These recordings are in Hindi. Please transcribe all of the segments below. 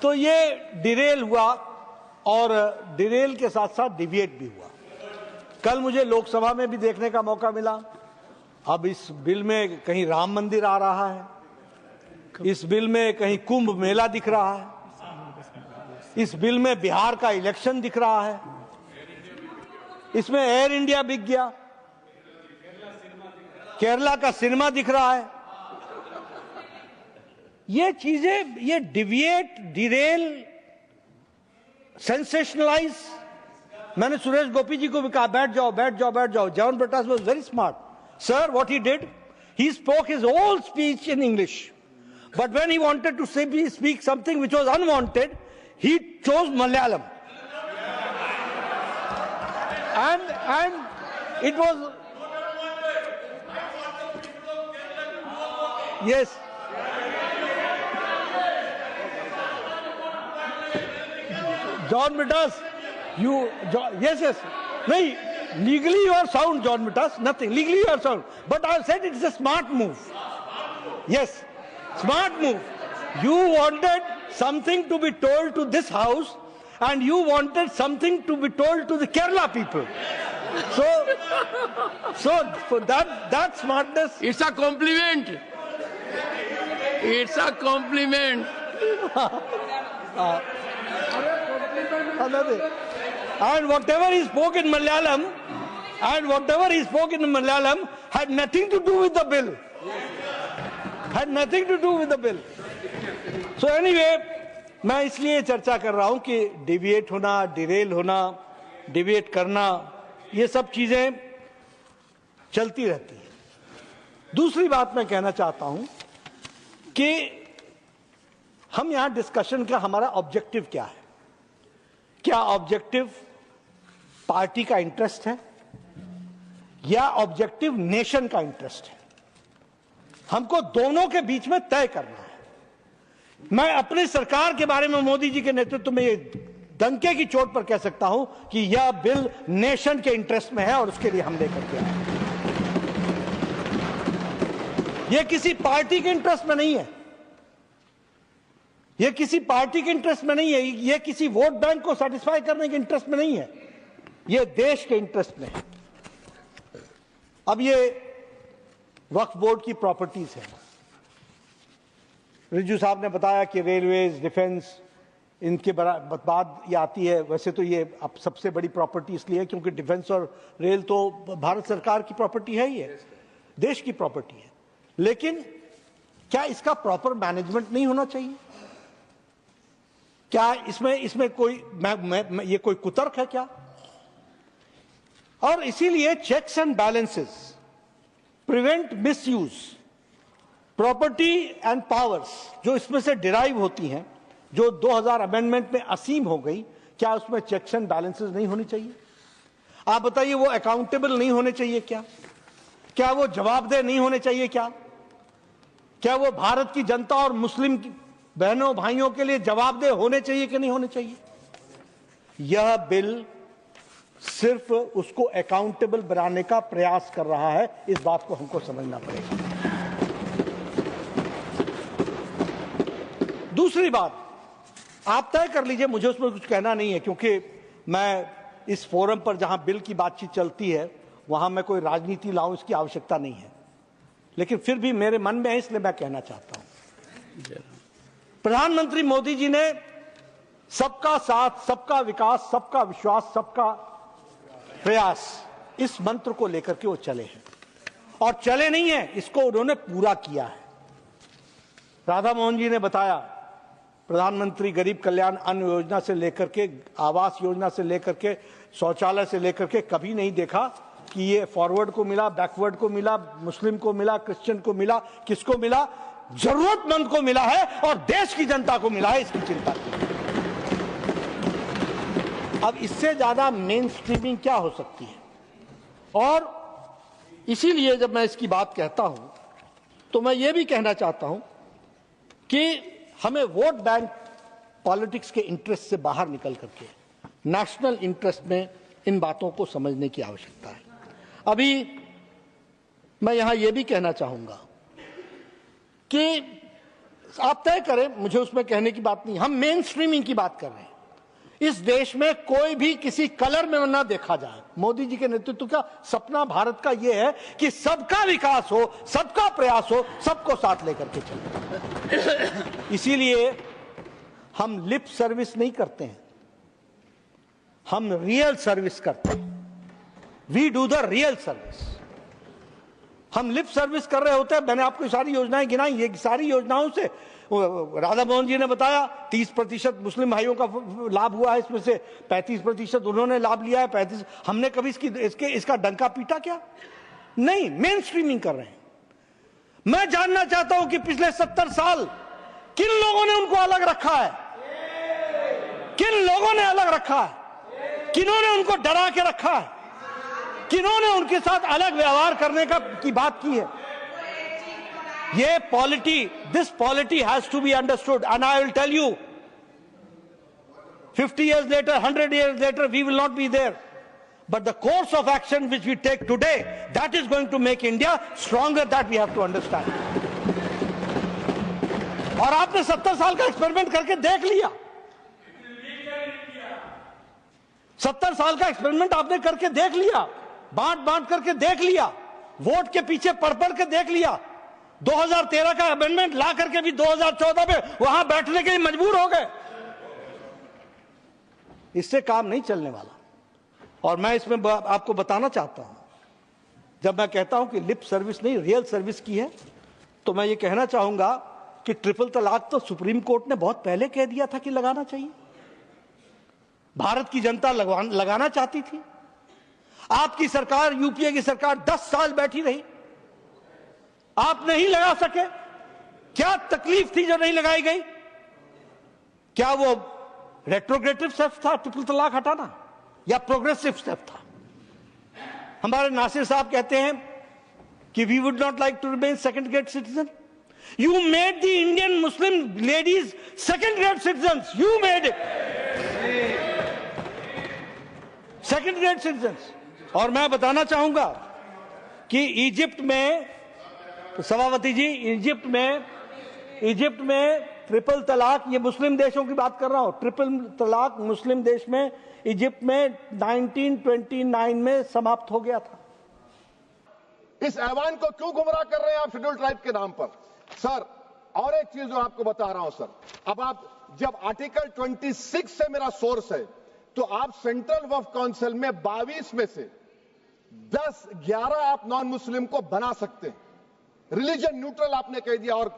तो ये डिरेल हुआ और डिरेल के साथ साथ डिविएट भी हुआ। कल मुझे लोकसभा में भी देखने का मौका मिला। अब इस बिल में कहीं राम मंदिर आ रहा है, इस बिल में कहीं कुंभ मेला दिख रहा है, इस बिल में बिहार का इलेक्शन दिख रहा है, इसमें एयर इंडिया बिक गया, केरला का सिनेमा दिख रहा है। ये चीजें, ये डिविएट, डिरेल, सेंसेशनलाइज। मैंने सुरेश गोपी जी को भी कहा बैठ जाओ बैठ जाओ बैठ जाओ। John Brittas was very smart. Sir, what he did, he spoke his whole speech in English, but when he wanted to speak something which was unwanted, he chose Malayalam, and it was, yes, John Britas, yes, no, legally you are sound, John Britas, nothing, legally you are sound, but I said it's a smart move. Yes, smart move. You wanted something to be told to this house, and you wanted something to be told to the Kerala people. So that smartness. It's a compliment. It's a compliment. And whatever he spoke in Malayalam, had nothing to do with the bill. Had nothing to do with the bill. So anyway, मैं इसलिए चर्चा कर रहा हूं कि डिविएट होना, डिरेल होना, डिविएट करना, ये सब चीजें चलती रहती हैं। दूसरी बात मैं कहना चाहता हूं कि हम यहां डिस्कशन का हमारा ऑब्जेक्टिव क्या है? क्या ऑब्जेक्टिव पार्टी का इंटरेस्ट है या ऑब्जेक्टिव नेशन का इंटरेस्ट है? हमको दोनों के बीच में तय करना है। मैं अपनी सरकार के बारे में मोदी जी के नेतृत्व में ये डंके की चोट पर कह सकता हूं कि यह बिल नेशन के इंटरेस्ट में है और उसके लिए हम लेकर के आए। यह किसी पार्टी के इंटरेस्ट में नहीं है, यह किसी पार्टी के इंटरेस्ट में नहीं है, यह किसी वोट बैंक को सेटिस्फाई करने के इंटरेस्ट में नहीं है, यह देश के इंटरेस्ट में है। अब ये वक्फ बोर्ड की प्रॉपर्टीज है। रिजू साहब ने बताया कि रेलवेज, डिफेंस, इनके बाद ये आती है। वैसे तो ये अब सबसे बड़ी प्रॉपर्टी इसलिए है क्योंकि डिफेंस और रेल तो भारत सरकार की प्रॉपर्टी है ही है, देश की प्रॉपर्टी है। लेकिन क्या इसका प्रॉपर मैनेजमेंट नहीं होना चाहिए? क्या इसमें कोई ये कोई कुतर्क है क्या? और इसीलिए checks and balances, prevent misuse, property and powers जो इसमें से डिराइव होती हैं, जो 2000 अमेंडमेंट में असीम हो गई, क्या उसमें चेक्स एंड बैलेंसेस नहीं होनी चाहिए? आप बताइए, वो अकाउंटेबल नहीं होने चाहिए क्या? क्या वो जवाबदेह नहीं होने चाहिए क्या? क्या वो भारत की जनता और मुस्लिम बहनों भाइयों के लिए जवाबदेह होने चाहिए कि नहीं होने चाहिए? यह बिल सिर्फ उसको अकाउंटेबल बनाने का प्रयास कर रहा है। इस बात को हमको समझना पड़ेगा। दूसरी बात, आप तय कर लीजिए, मुझे उसमें कुछ कहना नहीं है क्योंकि मैं इस फोरम पर जहां बिल की बातचीत चलती है वहां मैं कोई राजनीति लाऊं, इसकी आवश्यकता नहीं है। लेकिन फिर भी मेरे मन में है, इसलिए मैं कहना चाहता हूं। प्रधानमंत्री मोदी जी ने सबका साथ, सबका विकास, सबका विश्वास, सबका प्रयास, इस मंत्र को लेकर के वो चले हैं और चले नहीं है, इसको उन्होंने पूरा किया है। राधा मोहन जी ने बताया, प्रधानमंत्री गरीब कल्याण अन्न योजना से लेकर के, आवास योजना से लेकर के, शौचालय से लेकर के, कभी नहीं देखा कि ये फॉरवर्ड को मिला, बैकवर्ड को मिला, मुस्लिम को मिला, क्रिश्चियन को मिला, किसको मिला? जरूरतमंद को मिला है और देश की जनता को मिला है। इसकी चिंता की। अब इससे ज्यादा मेन स्ट्रीमिंग क्या हो सकती है? और इसीलिए जब मैं इसकी बात कहता हूं तो मैं ये भी कहना चाहता हूं कि हमें वोट बैंक पॉलिटिक्स के इंटरेस्ट से बाहर निकल करके नेशनल इंटरेस्ट में इन बातों को समझने की आवश्यकता है। अभी मैं यहां यह भी कहना चाहूंगा कि आप तय करें, मुझे उसमें कहने की बात नहीं। हम मेन स्ट्रीमिंग की बात कर रहे हैं। इस देश में कोई भी किसी कलर में ना देखा जाए। मोदी जी के नेतृत्व का सपना भारत का यह है कि सबका विकास हो, सबका प्रयास हो, सबको साथ लेकर के चले। इसीलिए हम लिप सर्विस नहीं करते हैं, हम रियल सर्विस करते हैं। We do the real service. हम लिप सर्विस कर रहे होते हैं। मैंने आपको सारी योजनाएं गिनाई, ये सारी योजनाओं से राधा मोहन जी ने बताया 30% मुस्लिम भाइयों का लाभ हुआ है, इसमें से 35% उन्होंने लाभ लिया है। 35 हमने कभी इसका डंका पीटा क्या? नहीं, मेन स्ट्रीमिंग कर रहे हैं। मैं जानना चाहता हूं कि पिछले 70 साल किन लोगों ने उनको अलग रखा है, किन लोगों ने अलग रखा है, किन्होंने उनको डरा के रखा है, किन्होंने उनके साथ अलग व्यवहार करने की बात की है। ये polity, this polity has to be understood and I will tell you 50 years later, 100 years later, we will not be there, but the course of action which we take today, that is going to make India stronger, that we have to understand. और आपने 70 साल का एक्सपेरिमेंट करके देख लिया। 70 साल का एक्सपेरिमेंट आपने करके देख लिया, बांट करके देख लिया, वोट के पीछे पढ़ के देख लिया। 2013 का अमेंडमेंट ला करके भी 2014 में वहां बैठने के लिए मजबूर हो गए। इससे काम नहीं चलने वाला। और मैं इसमें आपको बताना चाहता हूं, जब मैं कहता हूं कि लिप सर्विस नहीं रियल सर्विस की है, तो मैं ये कहना चाहूंगा कि ट्रिपल तलाक तो सुप्रीम कोर्ट ने बहुत पहले कह दिया था कि लगाना चाहिए। भारत की जनता लगाना चाहती थी। आपकी सरकार, यूपीए की सरकार 10 साल बैठी रही, आप नहीं लगा सके। क्या तकलीफ थी जो नहीं लगाई गई? क्या वो रेट्रोग्रेटिव स्टेप था ट्रिपल तलाक हटाना, या प्रोग्रेसिव स्टेप था? हमारे नासिर साहब कहते हैं कि we would not like to remain second grade citizen. You made the Indian Muslim ladies second grade citizen. You made it second grade citizen. और मैं बताना चाहूंगा कि इजिप्ट में, सभापति जी, इजिप्ट में ट्रिपल तलाक, ये मुस्लिम देशों की बात कर रहा हूं, ट्रिपल तलाक मुस्लिम देश में, इजिप्ट में 1929 में समाप्त हो गया था। इस ऐवान को क्यों गुमराह कर रहे हैं आप शेड्यूल ट्राइब के नाम पर? सर, और एक चीज जो आपको बता रहा हूं सर, अब आप जब आर्टिकल 26 से मेरा सोर्स है, तो आप सेंट्रल वक्फ काउंसिल में 22 में से 11 आप नॉन मुस्लिम को बना सकते हैं। रिलीजन न्यूट्रल आपने कह दिया, और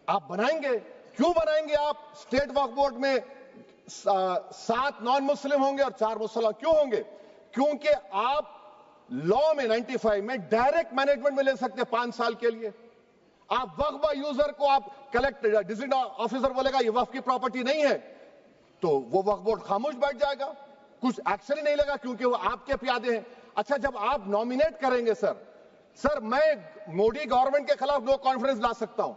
आप बनाएंगे। क्यों बनाएंगे आप? स्टेट वक्फ बोर्ड में 7 नॉन मुस्लिम होंगे और 4 मुसलमान। क्यों होंगे? क्योंकि आप लॉ में 95 में डायरेक्ट मैनेजमेंट में ले सकते हैं 5 साल के लिए। आप वक्फ यूजर को आप कलेक्टर डिस्ट्रिक्ट ऑफिसर बोलेगा ये वक्फ की प्रॉपर्टी नहीं है, तो वो वक्फ बोर्ड खामोश बैठ जाएगा, कुछ एक्शन ही नहीं लगा, क्योंकि वो आपके प्यादे हैं। अच्छा, जब आप नॉमिनेट करेंगे सर मैं मोदी गवर्नमेंट के खिलाफ नो कॉन्फिडेंस ला सकता हूं,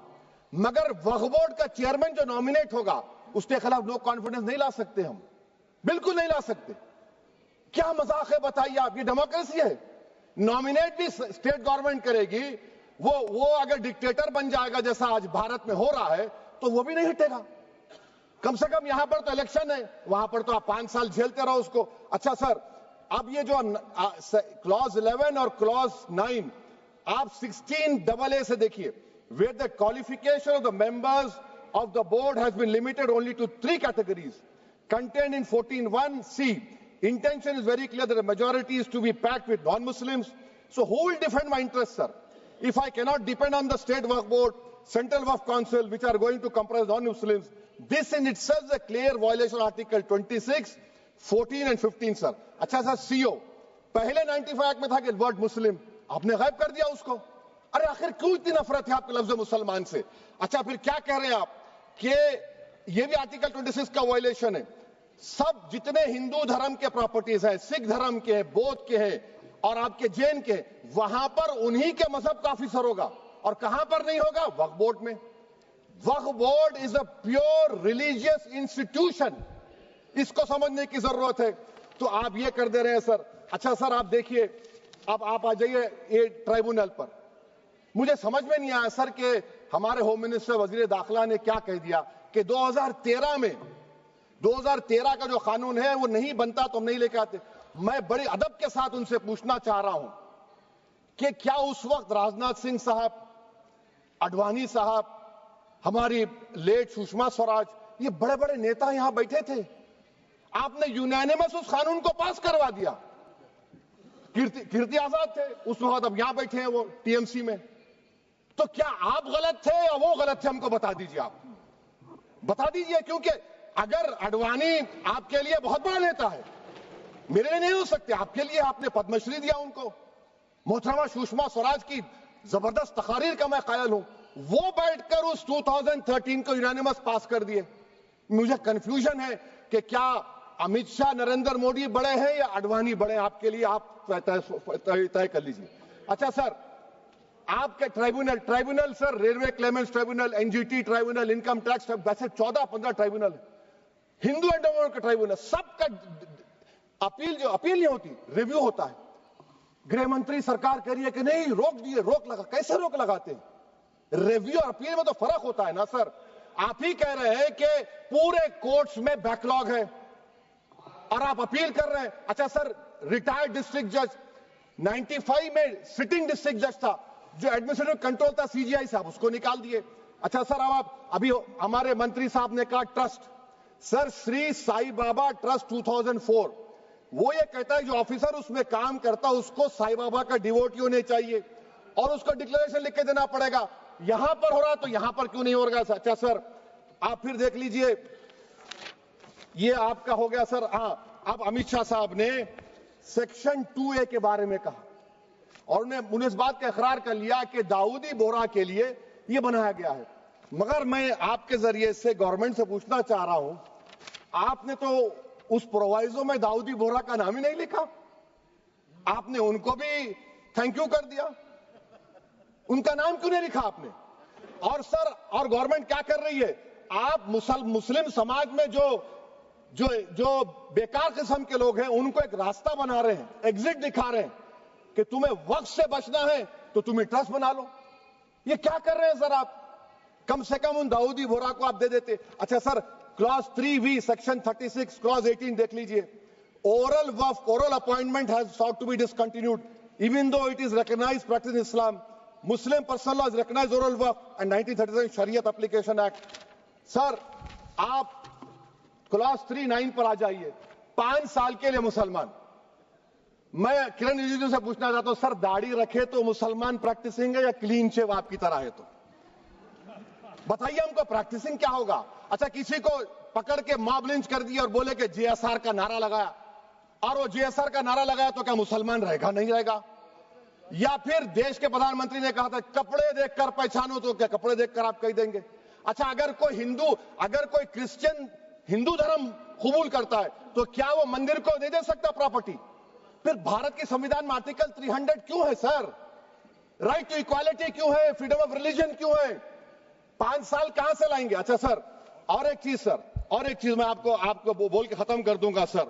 मगर वक्फ बोर्ड का चेयरमैन जो नॉमिनेट होगा उसके खिलाफ नो कॉन्फिडेंस नहीं ला सकते। हम बिल्कुल नहीं ला सकते। क्या मजाक है बताइए आप? ये डेमोक्रेसी है। नॉमिनेट भी स्टेट गवर्नमेंट करेगी। वो अगर डिक्टेटर बन जाएगा जैसा आज भारत में हो रहा है, तो वो भी नहीं हटेगा। कम से कम यहां पर तो इलेक्शन है, वहां पर तो आप 5 साल झेलते रहो उसको। अच्छा सर, अब ये जो क्लॉज 11 और क्लॉज 9 आप 16AA से देखिए, where the qualification of the members of the board has been limited only to 3 categories contained in 14(1)(c). Intention is very clear that the majority is to be packed with non-Muslims. So who will defend my interests, sir? If I cannot depend on the state waqf board, central waqf council, which are going to comprise non-Muslims, this in itself is a clear violation of Article 26, 14 and 15, sir. अच्छा सर, CO पहले 95 एक्ट में था कि वर्ड मुस्लिम, आपने गायब कर दिया उसको। अरे आखिर क्यों इतनी नफरत है आपके लफ्ज मुसलमान से? अच्छा, फिर क्या कह रहे हैं आप कि ये भी आर्टिकल 26 का वायलेशन है। सब जितने हिंदू धर्म के प्रॉपर्टीज हैं, सिख धर्म के हैं, बौद्ध के हैं और आपके जैन के, वहां पर उन्हीं के मजहब का ऑफिसर होगा। और कहां पर नहीं होगा? वक्फ बोर्ड में। Waqf board is a pure religious institution, इसको समझने की जरूरत है। तो आप ये कर दे रहे हैं सर। अच्छा सर, आप देखिए, अब आप आ जाइए ये ट्राइब्यूनल पर। मुझे समझ में नहीं आया सर कि हमारे होम मिनिस्टर वजीर दाखिला ने क्या कह दिया कि 2013 का जो कानून है वो नहीं बनता तो हम नहीं लेके आते। मैं बड़े अदब के साथ उनसे पूछना चाह रहा हूं कि क्या उस वक्त राजनाथ सिंह साहब, आडवाणी साहब, हमारी लेट सुषमा स्वराज, ये बड़े बड़े नेता यहां बैठे थे? आपने यूनानिमस उस कानून को पास करवा दिया। कीर्ति आजाद थे उस वक्त, अब यहां बैठे हैं वो टीएमसी में। तो क्या आप गलत थे या वो गलत थे? हमको बता दीजिए, आप बता दीजिए। क्योंकि अगर आडवाणी आपके लिए बहुत बड़ा नेता है, मेरे लिए नहीं हो सकते, आपके लिए आपने पद्मश्री दिया उनको। मोहतरमा सुषमा स्वराज की जबरदस्त तकारीर का मैं कायल हूं, वो बैठकर उस 2013 को यूनानिमस पास कर दिए। मुझे कंफ्यूजन है कि क्या अमित शाह, नरेंद्र मोदी बड़े हैं या आडवाणी बड़े हैं? आपके लिए आप तय कर लीजिए। अच्छा सर, आपके tribunal sir, railway Clements tribunal, NGT tribunal, income tax, वैसे 14-15 ट्राइब्यूनल है, हिंदू एंड का ट्राइब्यूनल, सबका अपील नहीं होती, रिव्यू होता है। गृह मंत्री सरकार कह रही है कि नहीं, रोक दिए, रोक लगा। कैसे रोक लगाते हैं? रिव्यू और अपील में तो फर्क होता है ना सर। आप ही कह रहे हैं कि पूरे कोर्ट्स में बैकलॉग है और आप अपील कर रहे हैं। अच्छा सर, रिटायर्ड डिस्ट्रिक्ट जज 95 में सिटिंग डिस्ट्रिक्ट जज था, जो एडमिनिस्ट्रेटिव कंट्रोल था सीजीआई साहब, उसको निकाल दिए। अच्छा सर, अब आप अभी हमारे मंत्री साहब ने कहा trust, sir Shri Sai Baba trust 2004, वो ये कहता है जो ऑफिसर उसमें काम करता उसको साई बाबा का डिवोटी होने चाहिए और उसको डिक्लेरेशन लिख के देना पड़ेगा। यहां पर हो रहा तो यहां पर क्यों नहीं हो रहा? अच्छा सर, आप फिर देख लीजिए, ये आपका हो गया सर। हाँ, अब अमित शाह साहब ने सेक्शन 2A के बारे में कहा और उन्होंने इस बात का इकरार कर लिया कि दाऊदी बोहरा के लिए यह बनाया गया है। मगर मैं आपके जरिए से गवर्नमेंट से पूछना चाह रहा हूं, आपने तो उस प्रोवाइजो में दाऊदी बोहरा का नाम ही नहीं लिखा, आपने उनको भी थैंक यू कर दिया, उनका नाम क्यों नहीं लिखा आपने? और सर, और गवर्नमेंट क्या कर रही है? आप मुस्लिम समाज में जो बेकार किस्म के लोग हैं उनको एक रास्ता बना रहे हैं, एग्जिट दिखा रहे हैं कि तुम्हें वक्त से बचना है तो तुम्हें ट्रस्ट बना लो। ये क्या कर रहे हैं सर आप? कम से कम उन दाऊदी बोहरा को आप दे देते। अच्छा sir, clause 3V section 36 clause 18 देख लीजिए, oral Waqf, oral appointment has sought to be discontinued even though it is recognized practice in Islam. Muslim personal law has recognized oral waqf and 1937 Shariat Application Act. Sir, आप क्लॉज 39 पर आ जाइए, 5 साल के लिए मुसलमान। मैं किरण रिजिजू से पूछना चाहता हूं, सर दाढ़ी रखे तो मुसलमान प्रैक्टिसिंग है या क्लीन शेव आपकी तरह है? तो बताइए हमको, प्रैक्टिसिंग क्या होगा? अच्छा, किसी को पकड़ के मॉब लिंच कर दिया और बोले कि JSR का नारा लगाया, और वो JSR का नारा लगाया तो क्या मुसलमान रहेगा? नहीं रहेगा। या फिर देश के प्रधानमंत्री ने कहा था कपड़े देखकर पहचानो, तो क्या कपड़े देखकर आप कह देंगे? अच्छा, अगर कोई क्रिश्चियन हिंदू धर्म कबूल करता है तो क्या वो मंदिर को नहीं दे सकता प्रॉपर्टी? फिर भारत के संविधान में आर्टिकल 300 क्यों है सर? राइट टू इक्वालिटी क्यों है? फ्रीडम ऑफ रिलीजन क्यों है? 5 साल कहां से लाएंगे? अच्छा सर, और एक चीज सर, और एक चीज मैं आपको बोल के खत्म कर दूंगा सर।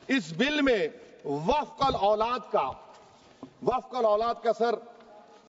इस बिल में वक्फ औलाद का सर